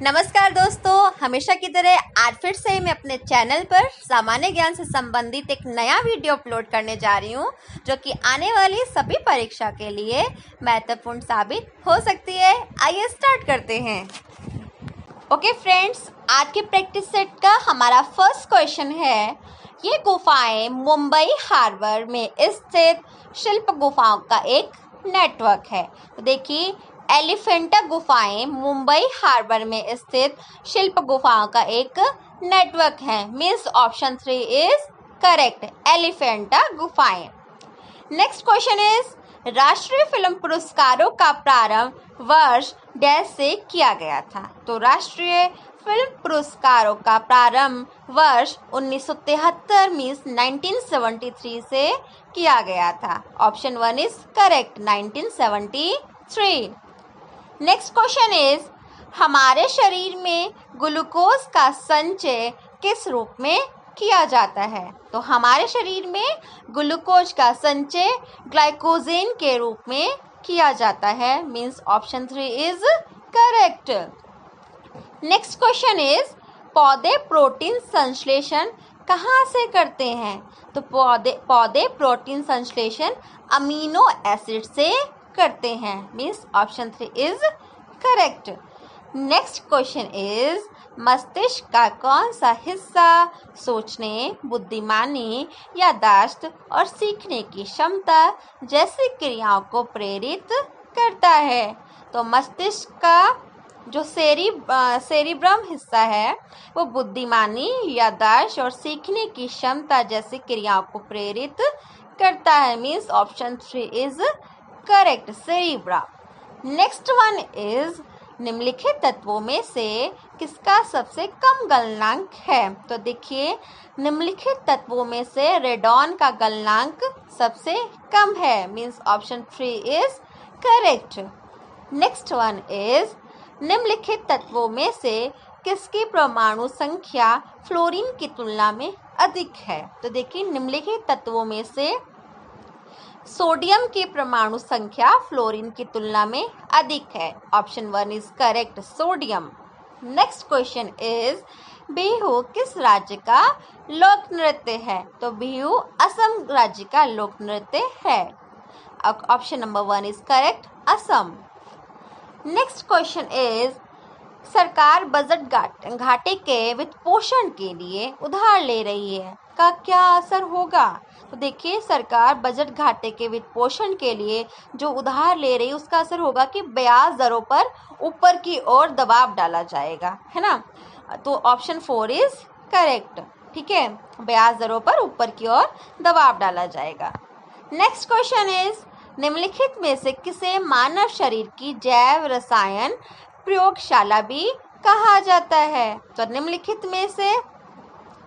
नमस्कार दोस्तों, हमेशा की तरह आज फिर से मैं अपने चैनल पर सामान्य ज्ञान से संबंधित एक नया वीडियो अपलोड करने जा रही हूं, जो कि आने वाली सभी परीक्षा के लिए महत्वपूर्ण साबित हो सकती है। आइए स्टार्ट करते हैं। ओके फ्रेंड्स, आज के प्रैक्टिस सेट का हमारा फर्स्ट क्वेश्चन है, ये गुफाएं मुंबई हार्बर में स्थित शिल्प गुफाओं का एक नेटवर्क है। तो देखिए, एलिफेंटा गुफाएं मुंबई हार्बर में स्थित शिल्प गुफाओं का एक नेटवर्क है। Means option 3 is correct, Elephanta गुफाएं। नेक्स्ट क्वेश्चन इज, राष्ट्रीय फिल्म पुरस्कारों का प्रारंभ वर्ष डैश से किया गया था। तो राष्ट्रीय फिल्म पुरस्कारों का प्रारंभ वर्ष 1973 मीन्स 1973 से किया गया था। Option 1 is correct, 1973। Next question is, हमारे शरीर में ग्लूकोज का संचय किस रूप में किया जाता है। तो हमारे शरीर में ग्लूकोज का संचय ग्लाइकोजेन के रूप में किया जाता है। Means option 3 is correct. Next question is, पौधे प्रोटीन संश्लेषण कहाँ से करते हैं। तो पौधे प्रोटीन संश्लेषण अमीनो एसिड से करते हैं। Means option 3 is correct. Next question is, मस्तिष्क का कौन सा हिस्सा सोचने, बुद्धिमानी, याददाश्त और सीखने की क्षमता जैसी क्रियाओं को प्रेरित करता है। तो मस्तिष्क का जो सेरिब्रम हिस्सा है वो बुद्धिमानी, याददाश्त और सीखने की क्षमता जैसी क्रियाओं को प्रेरित करता है। Means option 3 is correct, cerebrum. Next one is, निम्नलिखित तत्वों में से किसका सबसे कम गलनांक है। तो देखिए, निम्नलिखित तत्वों में से रेडॉन का गलनांक सबसे कम है। Means option 3 is correct. Next one is, निम्नलिखित तत्वों में से किसकी परमाणु संख्या फ्लोरीन की तुलना में अधिक है। तो देखिए, निम्नलिखित तत्वों में से सोडियम की परमाणु संख्या फ्लोरीन की तुलना में अधिक है। Option 1 is correct, sodium. Next question is, Bihu किस राज्य का लोक नृत्य है। तो बिहू असम राज्य का लोक नृत्य है। Option number 1 is correct, Assam. Next question is, सरकार बजट घाटे के वित्त पोषण के लिए उधार ले रही है, का क्या असर होगा। तो देखिए, सरकार बजट घाटे के वित्त पोषण के लिए जो उधार ले रही है उसका असर होगा कि ब्याज दरों पर ऊपर की ओर दबाव डाला जाएगा, है ना। तो ऑप्शन 4 इज करेक्ट, ठीक है, ब्याज दरों पर ऊपर की ओर दबाव डाला जाएगा। नेक्स्ट क्वेश्चन इज, निम्नलिखित में से किसे मानव शरीर की जैव रसायन प्रयोगशाला भी कहा जाता है। तो निम्नलिखित में से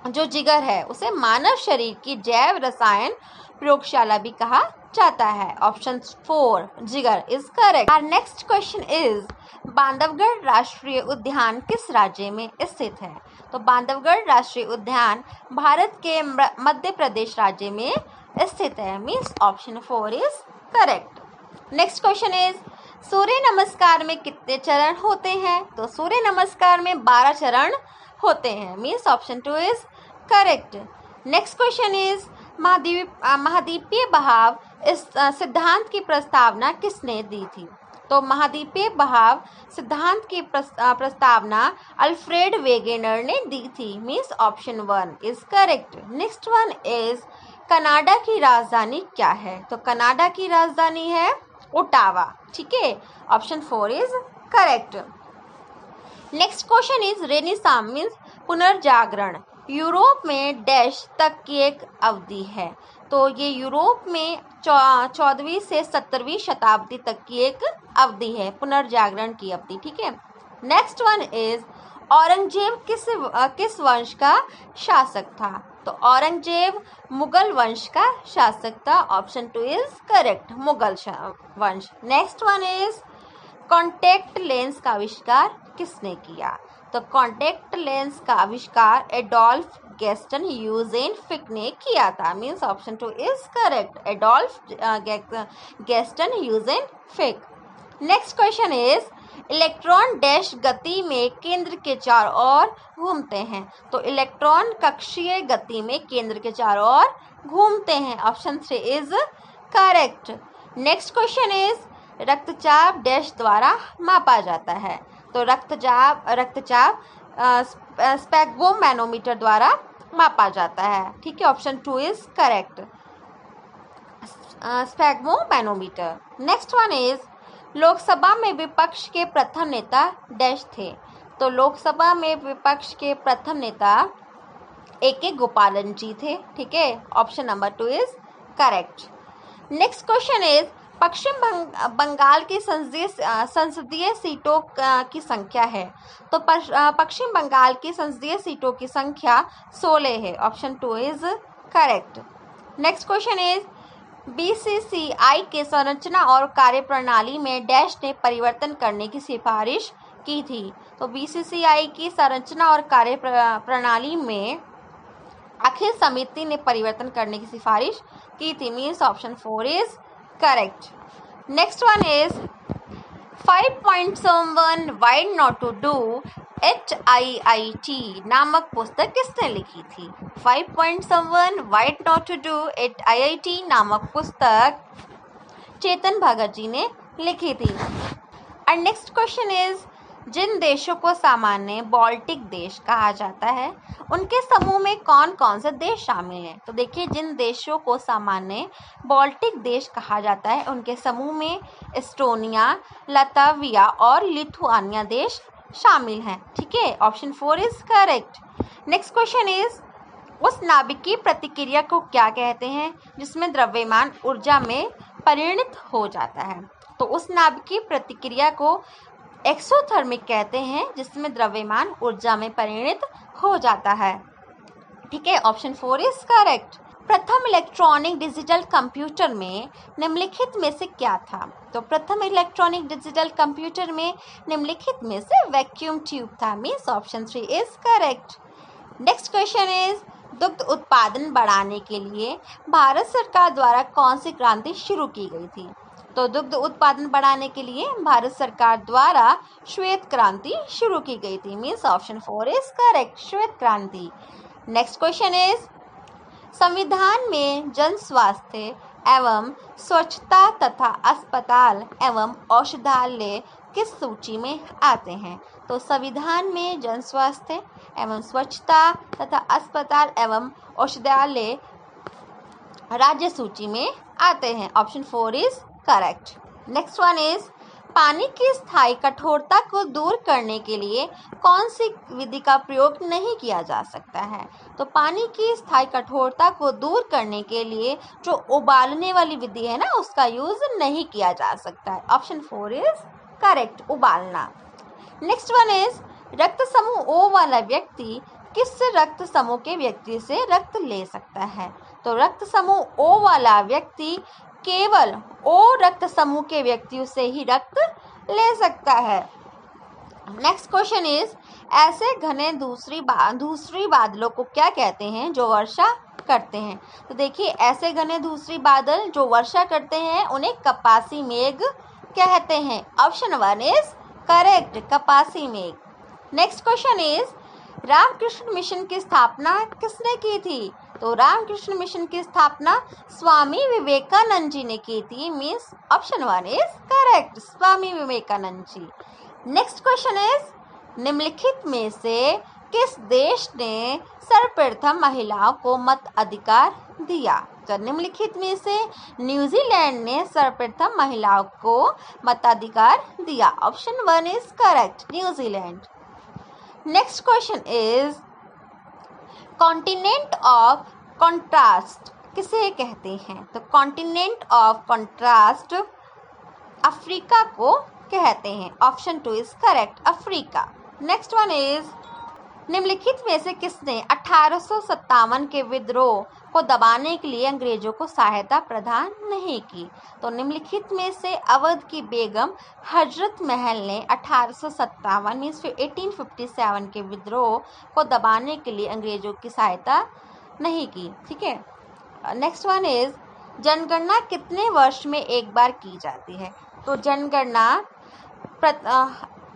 जो जिगर है उसे मानव शरीर की जैव रसायन प्रयोगशाला भी कहा जाता है। ऑप्शन 4 जिगर is correct. Our next question is, Bandhavgarh राष्ट्रीय उद्यान किस राज्य में स्थित है। तो बांधवगढ़ राष्ट्रीय उद्यान भारत के मध्य प्रदेश राज्य में स्थित है। Means option 4 is correct. Next question is, सूर्य नमस्कार में कितने चरण होते हैं। तो सूर्य नमस्कार में 12 चरण होते हैं। Means option 2 is correct. Next question is, महाद्वीपीय बहाव इस सिद्धांत की प्रस्तावना किसने दी थी। तो महाद्वीपीय बहाव सिद्धांत की प्रस्तावना अल्फ्रेड वेगेनर ने दी थी। Means option 1 is correct. Next one is, Canada की राजधानी क्या है। तो कनाडा की राजधानी है ओटावा, ठीक है। Option 4 is correct. Next question is, renaissance means पुनर्जागरण यूरोप में डैश तक की एक अवधि है। तो ये यूरोप में 14वीं से 17वीं शताब्दी तक की एक अवधि है, पुनर्जागरण की अवधि, ठीक है। नेक्स्ट वन इज, औरंगजेब किस वंश का शासक था। तो औरंगजेब मुगल वंश का शासक था। ऑप्शन 2 इज करेक्ट, मुगल वंश। Next one is, contact lens का आविष्कार किसने किया। तो कॉन्टैक्ट लेंस का आविष्कार एडोल्फ गैस्टन यूजेन फिक ने किया था। Means option 2 is correct, Adolf Gaston Eugen Fick. Next question is, electron dash गति में केंद्र के चारों ओर घूमते हैं। तो इलेक्ट्रॉन कक्षीय गति में केंद्र के चारों ओर घूमते हैं। Option 3 is correct. Next question is रक्तचाप डैश द्वारा मापा जाता है। तो रक्तचाप स्पेग्मोमैनोमीटर द्वारा मापा जाता है। ठीक है, option 2 is correct, sphygmomanometer. Next one is Lok Sabha में विपक्ष के प्रथम नेता डैश थे। तो लोकसभा में विपक्ष के प्रथम नेता A.K. गोपालन जी थे। ठीक है, option number 2 is correct. Next question is Paschim Bangal की संसदीय सीटों की संख्या है। तो पश्चिम बंगाल की संसदीय सीटों की संख्या 16 है। Option 2 is correct. Next question is BCCI के संरचना और कार्यप्रणाली में डैश ने परिवर्तन करने की सिफारिश की थी। तो बीसीसीआई की संरचना और कार्यप्रणाली में अखिल समिति ने परिवर्तन करने की सिफारिश की थी। Means option 4 is correct. Next one is 5.71 Why Not to Do HIIT नामक पुस्तक किसने लिखी थी? 5.71 Why Not to Do HIIT नामक पुस्तक चेतन भगत जी ने लिखी थी। और नेक्स्ट क्वेश्चन इज जिन देशों को सामान्य बाल्टिक देश कहा जाता है उनके समूह में कौन कौन से देश शामिल हैं? तो देखिए, जिन देशों को सामान्य बाल्टिक देश कहा जाता है उनके समूह में एस्टोनिया, लातविया और लिथुआनिया देश शामिल हैं। ठीक है, option 4 is correct. Next question is उस नाभिकीय प्रतिक्रिया को क्या कहते हैं जिसमें द्रव्यमान ऊर्जा में परिणत हो जाता है? तो उस नाभिकीय प्रतिक्रिया को एक्सोथर्मिक कहते हैं जिसमें द्रव्यमान ऊर्जा में परिणत हो जाता है। ठीक है, ऑप्शन 4 इज करेक्ट। प्रथम इलेक्ट्रॉनिक डिजिटल कंप्यूटर में निम्नलिखित में से क्या था? तो प्रथम इलेक्ट्रॉनिक डिजिटल कंप्यूटर में निम्नलिखित में से वैक्यूम ट्यूब था। Means option 3 is correct. Next question is दुग्ध उत्पादन बढ़ाने के लिए भारत सरकार द्वारा कौन सी क्रांति शुरू की गई थी? तो दुग्ध उत्पादन बढ़ाने के लिए भारत सरकार द्वारा श्वेत क्रांति शुरू की गई थी। मीन्स ऑप्शन 4 इज करेक्ट, श्वेत क्रांति। नेक्स्ट क्वेश्चन इज संविधान में जन स्वास्थ्य एवं स्वच्छता तथा अस्पताल एवं औषधालय किस सूची में आते हैं? तो संविधान में जन स्वास्थ्य एवं स्वच्छता तथा अस्पताल एवं औषधालय राज्य सूची में आते हैं। Option 4 is correct. Next one is पानी की स्थायी कठोरता को दूर करने के लिए कौन सी विधि का प्रयोग नहीं किया जा सकता है? तो पानी की स्थायी कठोरता को दूर करने के लिए जो उबालने वाली विधि है ना, उसका यूज नहीं किया जा सकता है। ऑप्शन 4 इज करेक्ट, उबालना। नेक्स्ट वन इज रक्त समूह ओ वाला व्यक्ति किस रक्त समूह के व्यक्ति से रक्त ले सकता है? तो रक्त समूह ओ वाला व्यक्ति केवल ओ रक्त समूह के व्यक्तियों से ही रक्त ले सकता है। नेक्स्ट क्वेश्चन इज ऐसे घने धूसरी बादलों को क्या कहते हैं जो वर्षा करते हैं? तो देखिए, ऐसे घने धूसरी बादल जो वर्षा करते हैं उन्हें कपासी मेघ कहते हैं। ऑप्शन 1 इज करेक्ट, कपासी मेघ। Next question is Ramakrishna Mission की स्थापना किसने की थी? तो रामकृष्ण मिशन की स्थापना स्वामी विवेकानंद जी ने की थी। Means option 1 is correct, Swami Vivekananda ji. Next question is निम्नलिखित में से किस देश ने सर्वप्रथम महिलाओं को मत अधिकार दिया? तो निम्नलिखित में से न्यूजीलैंड ने सर्वप्रथम महिलाओं को मताधिकार दिया। Option 1 is correct, New Zealand. Next question is continent of contrast किसे कहते हैं? तो कॉन्टिनेंट ऑफ कॉन्ट्रास्ट अफ्रीका को कहते हैं। Option 2 is correct, Africa. Next one is निम्नलिखित में से किसने 1857 के विद्रोह को दबाने के लिए अंग्रेजों को सहायता प्रदान नहीं की? तो निम्नलिखित में से अवध की बेगम हजरत महल ने 1857 मीन्स 1857 के विद्रोह को दबाने के लिए अंग्रेजों की सहायता नहीं की। ठीक है, नेक्स्ट वन इज जनगणना कितने वर्ष में एक बार की जाती है? तो जनगणना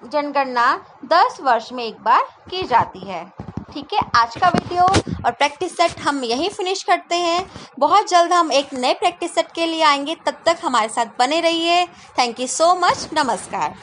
जनगणना 10 वर्ष में एक बार की जाती है। ठीक है, आज का वीडियो और प्रैक्टिस सेट हम यहीं फिनिश करते हैं। बहुत जल्द हम एक नए प्रैक्टिस सेट के लिए आएंगे, तब तक हमारे साथ बने रहिए। Thank you so much. नमस्कार।